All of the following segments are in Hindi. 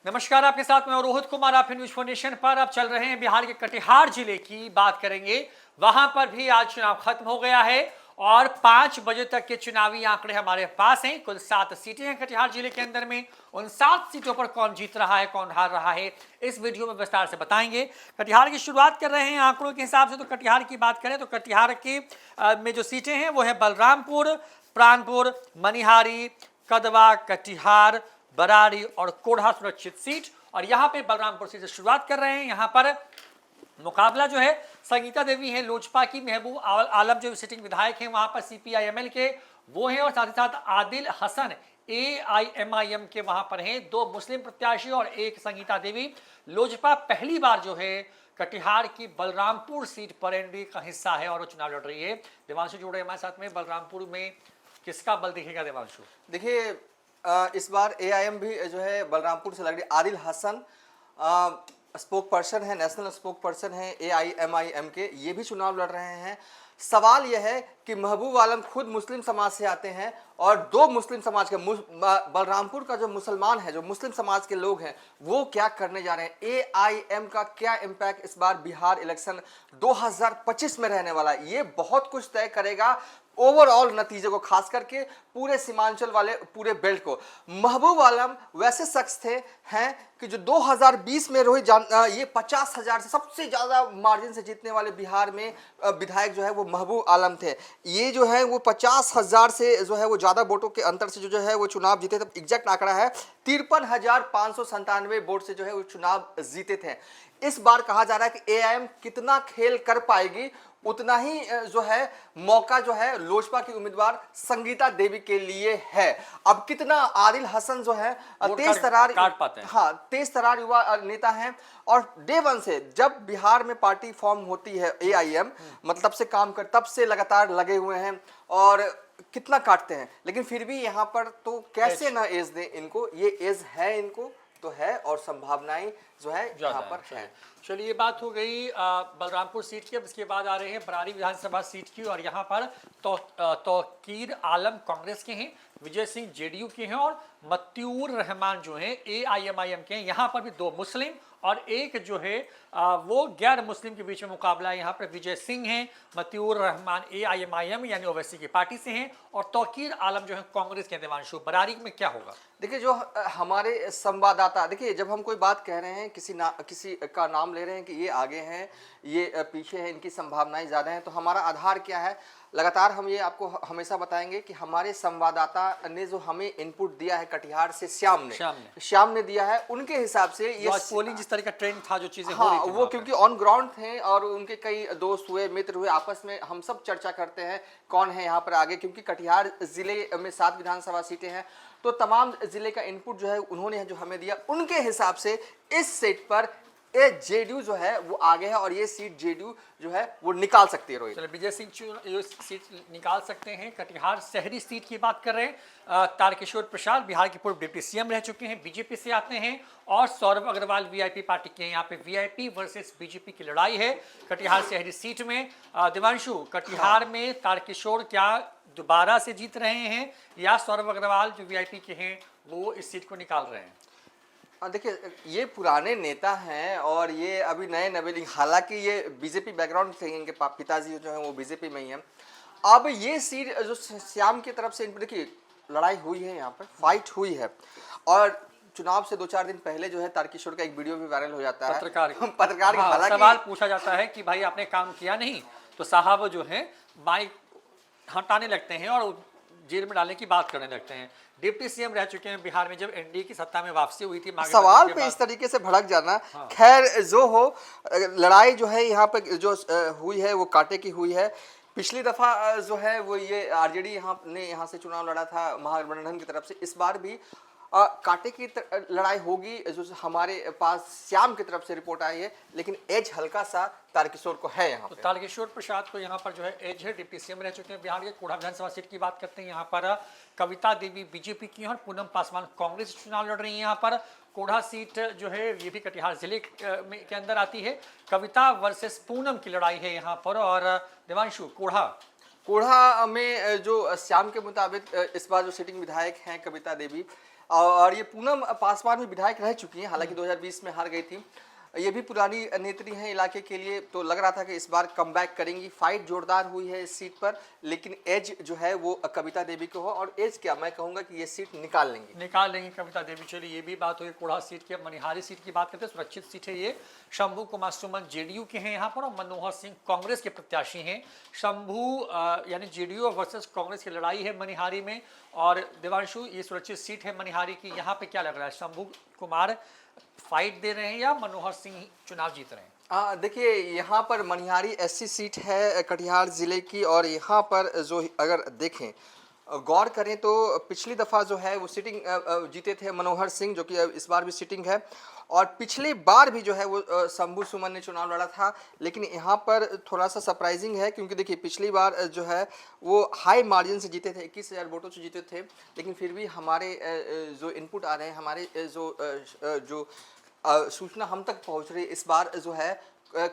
नमस्कार, आपके साथ मैं रोहित कुमार। आप न्यूज फॉर नेशन पर आप चल रहे हैं। बिहार के कटिहार जिले की बात करेंगे। वहां पर भी आज चुनाव खत्म हो गया है और 5 बजे तक के चुनावी आंकड़े हमारे पास हैं। कुल 7 सीटें हैं कटिहार जिले के अंदर में। उन 7 सीटों पर कौन जीत रहा है, कौन हार रहा है, इस वीडियो में विस्तार से बताएंगे। कटिहार की शुरुआत कर रहे हैं आंकड़ों के हिसाब से। तो कटिहार की बात करें तो कटिहार के में जो सीटें हैं वो है बलरामपुर, प्राणपुर, मनिहारी, कदवा, कटिहार, बरारी और कोढ़ा सुरक्षित सीट। और यहां पे बलरामपुर सीट से शुरुआत कर रहे हैं। यहां पर मुकाबला जो है संगीता देवी है लोजपा की, महबूब आलम जो सिटिंग विधायक हैं वहां पर सीपीआईएमएल के वो हैं, और साथ ही साथ आदिल हसन एआईएमआईएम के वहां पर हैं। 2 मुस्लिम प्रत्याशी और 1 संगीता देवी। लोजपा पहली बार जो है कटिहार की बलरामपुर सीट पर एनडीए का हिस्सा है और वो चुनाव लड़ रही है। देवांशु जुड़े हमारे साथ में। बलरामपुर में किसका बल दिखेगा देवांशु? देखिए, इस बार एआईएम भी जो है बलरामपुर से लग रही। आदिल हसन स्पोक पर्सन है, नेशनल स्पोक पर्सन है एआईएमआईएम के, ये भी चुनाव लड़ रहे हैं। सवाल यह है कि महबूब आलम खुद मुस्लिम समाज से आते हैं और 2 मुस्लिम समाज के बलरामपुर का जो मुसलमान है, जो मुस्लिम समाज के लोग हैं, वो क्या करने जा रहे हैं। एआईएम का क्या इम्पैक्ट इस बार बिहार इलेक्शन 2025 में रहने वाला है, ये बहुत कुछ तय करेगा ओवरऑल नतीजे को, खास करके पूरे सीमांचल वाले पूरे बेल्ट को। महबूब आलम वैसे शख्स थे हैं कि जो 2020 में ये 50,000 से सबसे ज्यादा मार्जिन से जीतने वाले बिहार में विधायक जो है वो महबूब आलम थे। ये जो है वो 50,000 से जो है वो ज्यादा वोटों के अंतर से जो है वो चुनाव जीते थे। एग्जैक्ट आंकड़ा है 53,597 वोट से जो है वो चुनाव जीते थे। इस बार कहा जा रहा है कि एआईएम कितना खेल कर पाएगी, उतना ही जो है मौका जो है लोजपा की उम्मीदवार संगीता देवी के लिए है। अब कितना आदिल हसन जो है तेज तरार युवा नेता हैं और डे 1 से जब बिहार में पार्टी फॉर्म होती है एआईएम, मतलब से काम कर तब से लगातार लगे हुए हैं और कितना काटते हैं, लेकिन फिर भी यहाँ पर तो कैसे ना एज दें इनको। ये एज है इनको तो है और संभावनाएं जो है यहाँ पर है। चलिए, ये बात हो गई बलरामपुर सीट की। अब इसके बाद आ रहे हैं बरारी विधानसभा सीट की और यहाँ पर तौकीर आलम कांग्रेस के हैं, विजय सिंह जेडीयू के हैं और मतियूर रहमान जो हैं एआईएमआईएम के हैं। यहाँ पर भी 2 मुस्लिम और 1 जो है वो गैर मुस्लिम के बीच में मुकाबला है। यहाँ पर विजय सिंह हैं, मतियूर रहमान एआईएमआईएम यानी ओवैसी की पार्टी से हैं और तौकीर आलम जो है कांग्रेस के। देवांशु, बरारी में क्या होगा? देखिए, जो हमारे संवाददाता, देखिए जब हम कोई बात कह रहे हैं, किसी का नाम ले रहे हैं कि ये आगे हैं, ये पीछे हैं, इनकी संभावनाएं ज़्यादा हैं, तो हमारा आधार क्या है? लगातार हम ये आपको हमेशा बताएंगे कि हमारे संवाददाता ने जो हमें इनपुट दिया है कटिहार से श्याम ने दिया है, उनके हिसाब से ये पोलिंग जिस तरह का ट्रेंड था, जो चीजें हो रही थी, वो क्योंकि ऑन ग्राउंड थे और उनके कई दोस्त हुए, मित्र हुए, आपस में हम सब चर्चा करते हैं कौन है यहाँ पर आगे, क्योंकि कटिहार जिले में 7 विधानसभा सीटें हैं, तो तमाम जिले का इनपुट जो है उन्होंने जो हमें दिया, उनके हिसाब से इस सीट पर जेडीयू जो है वो आगे है और ये सीट जेडीयू जो है वो निकाल सकती है। रोहित, विजय सिंह ये सीट निकाल सकते हैं। कटिहार शहरी सीट की बात कर रहे हैं। तारकिशोर प्रसाद बिहार के पूर्व डिप्टी सीएम रह चुके हैं, बीजेपी से आते हैं और सौरभ अग्रवाल वीआईपी पार्टी के हैं। यहाँ पे वीआईपी वर्सेस बीजेपी की लड़ाई है कटिहार शहरी सीट में। देवांशु, कटिहार में तारकिशोर क्या दोबारा से जीत रहे हैं या सौरभ अग्रवाल जो वीआईपी के हैं वो इस सीट को निकाल रहे हैं? देखिए, ये पुराने नेता हैं और ये अभी नए नवेली, हालांकि ये बीजेपी बैकग्राउंड से, इनके पिताजी जो हैं वो बीजेपी में ही हैं। अब ये सीट जो श्याम की तरफ से, देखिए लड़ाई हुई है, यहाँ पर फाइट हुई है और चुनाव से 2-4 दिन पहले जो है तारकिशोर का एक वीडियो भी वायरल हो जाता है। पत्रकार हालांकि सवाल पूछा जाता है कि भाई आपने काम किया नहीं, तो साहब जो है माइक हटाने लगते हैं और जेल में डालने की बात करने लगते हैं। डिप्टी सीएम रह चुके हैं बिहार में, जब एनडीए की सत्ता में वापसी हुई थी। सवाल पे इस तरीके से भड़क जाना, खैर जो हो, लड़ाई जो है यहाँ पे जो हुई है वो कांटे की हुई है। पिछली दफा जो है वो ये आरजेडी यहाँ से चुनाव लड़ा था महागठबंधन की तरफ से। इस बार भी कांटे की लड़ाई होगी, जो हमारे पास श्याम की तरफ से रिपोर्ट आई है, लेकिन एज हल्का सा तारकिशोर को है यहाँ पे। तारकिशोर प्रसाद को यहाँ पर जो है एज है, डिप्टी सीएम रह चुके हैं बिहार के। कोढ़ा विधानसभा सीट की बात करते हैं। यहाँ पर कविता देवी बीजेपी की और पूनम पासवान कांग्रेस चुनाव लड़ रही है। यहाँ पर कोढ़ा सीट जो है ये भी कटिहार जिले के अंदर आती है। कविता वर्सेस पूनम की लड़ाई है यहाँ पर। और देवांशु, कोढ़ा कोढ़ा में जो श्याम के मुताबिक इस बार जो सिटिंग विधायक हैं कविता देवी, और ये पूनम पासवान भी विधायक रह चुकी हैं, हालांकि 2020 में हार गई थी। ये भी पुरानी नेत्री हैं इलाके के लिए, तो लग रहा था कि इस बार कमबैक करेंगी। फाइट जोरदार हुई है इस सीट पर, लेकिन एज जो है वो कविता देवी को हो, और एज क्या मैं कहूँगा कि ये सीट निकाल लेंगी कविता देवी। चलिए ये भी बात हुई कोढ़ा सीट की। अब मनिहारी सीट की बात करते हैं। सुरक्षित सीट है ये। शंभू कुमार सुमन जेडीयू के हैं यहाँ पर, और मनोहर सिंह कांग्रेस के प्रत्याशी हैं। शंभू यानी जेडीयू वर्सेस कांग्रेस की लड़ाई है मनिहारी में। और देवांशु, ये सुरक्षित सीट है मनिहारी की, यहाँ पे क्या लग रहा है? शंभू कुमार फाइट दे रहे हैं या मनोहर सिंह चुनाव जीत रहे हैं? देखिए, यहाँ पर मनिहारी एससी सीट है कटिहार जिले की, और यहाँ पर जो अगर देखें गौर करें तो पिछली दफ़ा जो है वो सिटिंग जीते थे मनोहर सिंह, जो कि इस बार भी सिटिंग है। और पिछली बार भी जो है वो शंभू सुमन ने चुनाव लड़ा था। लेकिन यहाँ पर थोड़ा सा सरप्राइजिंग है, क्योंकि देखिए पिछली बार जो है वो हाई मार्जिन से जीते थे, 21,000 वोटों से जीते थे। लेकिन फिर भी हमारे जो इनपुट आ रहे हैं, हमारे जो सूचना हम तक पहुँच रही है, इस बार जो है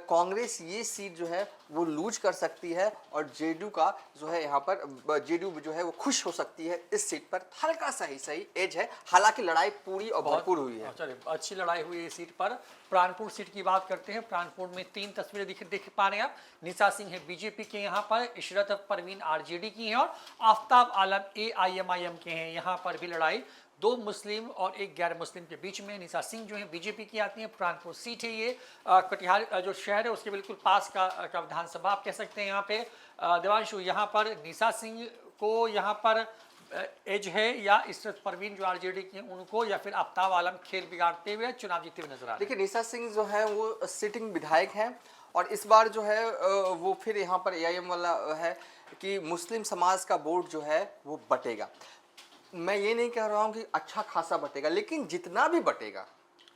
कांग्रेस ये सीट जो है वो लूज कर सकती है, और जेडीयू का जो है यहाँ पर जेडीयू जो है वो खुश हो सकती है इस सीट पर। हल्का सा ही सही एज है, हालांकि लड़ाई पूरी और भरपूर हुई है। चलिए, अच्छी लड़ाई हुई है इस सीट पर। प्राणपुर सीट की बात करते हैं। प्राणपुर में 3 तस्वीरें देख पा रहे हैं आप। निशा सिंह है बीजेपी के यहाँ पर, इशरत परवीन आरजेडी की हैं, और आफ्ताब आलम AIMIM के हैं। यहाँ पर भी लड़ाई 2 मुस्लिम और 1 गैर मुस्लिम के बीच में। निशा सिंह जो है बीजेपी की आती है। प्राणपुर सीट है ये, कटिहार जो शहर है उसके बिल्कुल पास का विधानसभा आप कह सकते हैं। यहाँ पे देवांशु, यहाँ पर निशा सिंह को यहाँ पर एज है, या इशरत परवीन जो आरजेडी की हैं उनको, या फिर आफ्ताब आलम खेल बिगाड़ते हुए चुनाव जीतते हुए नजर आ रहे हैं? देखिए, निशा सिंह जो है वो सिटिंग विधायक हैं, और इस बार जो है वो फिर यहाँ पर AIM वाला है कि मुस्लिम समाज का वोट जो है वो बटेगा। मैं ये नहीं कह रहा हूँ कि अच्छा खासा बटेगा, लेकिन जितना भी बटेगा,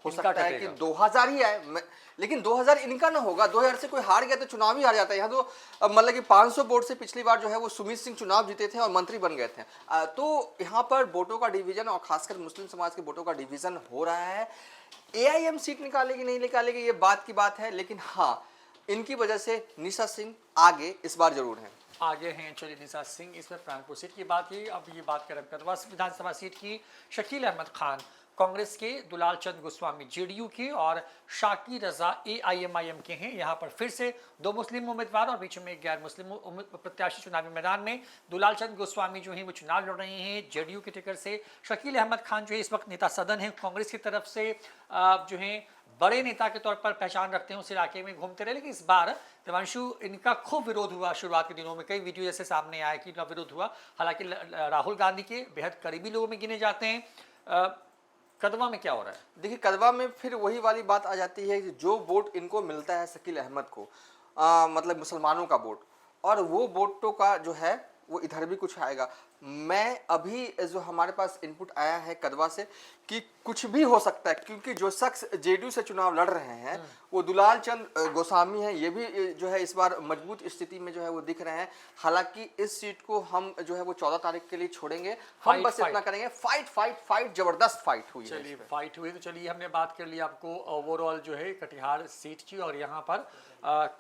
हो सकता है कि 2000 ही आए, लेकिन 2000 इनका ना होगा। 2000 से कोई हार गया तो चुनाव ही हार जाता है। यहाँ तो मतलब कि 500 वोट से पिछली बार जो है वो सुमित सिंह चुनाव जीते थे और मंत्री बन गए थे। तो यहाँ पर वोटों का डिवीजन, और खासकर मुस्लिम समाज के वोटों का डिवीजन हो रहा है। AIM सीट निकालेगी नहीं निकालेगी ये बात की बात है, लेकिन हाँ, इनकी वजह से निशा सिंह आगे इस बार जरूर हैं। आगे हैं। चलिए, निशा सिंह, इसमें प्राणपुर सीट की बात की। अब ये बात करें कदवा विधानसभा सीट की। शकील अहमद खान कांग्रेस के, दुलाल चंद गोस्वामी जेडीयू के, और शाकिर रजा AIMIM के हैं। यहाँ पर फिर से 2 मुस्लिम उम्मीदवार और बीच में एक गैर मुस्लिम प्रत्याशी चुनावी मैदान में। दुलाल चंद गोस्वामी जो हैं वो चुनाव लड़ रहे हैं जेडीयू के टिकट से। शकील अहमद खान जो है इस वक्त नेता सदन है कांग्रेस की तरफ से, जो है बड़े नेता के तौर पर पहचान रखते हैं, उस इलाके में घूमते रहे। लेकिन इस बार देवांशु, इनका खूब विरोध हुआ शुरुआत के दिनों में। कई वीडियो जैसे सामने आया कि इनका विरोध हुआ। हालांकि राहुल गांधी के बेहद करीबी लोगों में गिने जाते हैं। कदवा में क्या हो रहा है? देखिए, कदवा में फिर वही वाली बात आ जाती है कि जो वोट इनको मिलता है शकील अहमद को, मतलब मुसलमानों का वोट, और वो वोटों का जो है वो इधर भी कुछ आएगा। मैं अभी जो हमारे पास इनपुट आया है कदवा से कि कुछ भी हो सकता है, क्योंकि जो शख्स जेडीयू से चुनाव लड़ रहे हैं वो दुलाल चंद गोस्वामी हैं। ये भी जो है इस बार मजबूत स्थिति में जो है वो दिख रहे हैं। हालांकि इस सीट को हम जो है वो 14 तारीख के लिए छोड़ेंगे। हम बस इतना करेंगे, फाइट, जबरदस्त फाइट हुई है। चलिए, फाइट हुई। तो चलिए, हमने बात कर ली आपको ओवरऑल जो है कटिहार सीट की, और यहाँ पर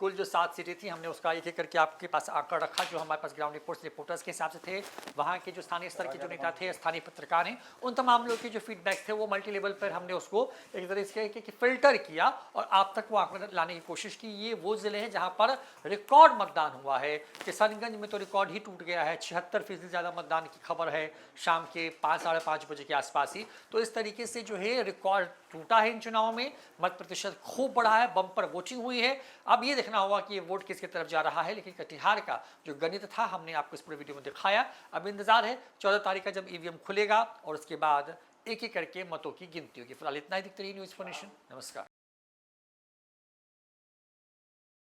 कुल जो 7 सीटें थी हमने उसका एक एक करके आपके पास आंकड़ा रखा, जो हमारे पास ग्राउंड रिपोर्टर्स के हिसाब से थे। वहाँ के जो स्थानीय स्तर के जो नेता थे, स्थानीय पत्रकार हैं, उन तमाम लोगों के जो फीडबैक थे वो मल्टी लेवल पर हमने उसको एक तरह से फिल्टर किया और आप तक वो आंकड़ा लाने की कोशिश की। ये वो जिले हैं जहाँ पर रिकॉर्ड मतदान हुआ है। किशनगंज में तो रिकॉर्ड ही टूट गया है, 76% ज़्यादा मतदान की खबर है शाम के 5 साढ़े 5 बजे के आसपास ही। तो इस तरीके से जो है रिकॉर्ड टूटा है इन चुनावों में। मत प्रतिशत खूब बढ़ा है, बम्पर वोटिंग हुई है। अब ये देखना होगा कि ये वोट किसकी तरफ जा रहा है। लेकिन कटिहार का जो गणित था हमने आपको इस पूरे वीडियो में दिखाया। अब इंतजार है 14 तारीख का जब EVM खुलेगा और उसके बाद एक एक करके मतों की गिनती होगी। फिलहाल इतना ही। दिखते रहिए न्यूज़ 4 नेशन। नमस्कार।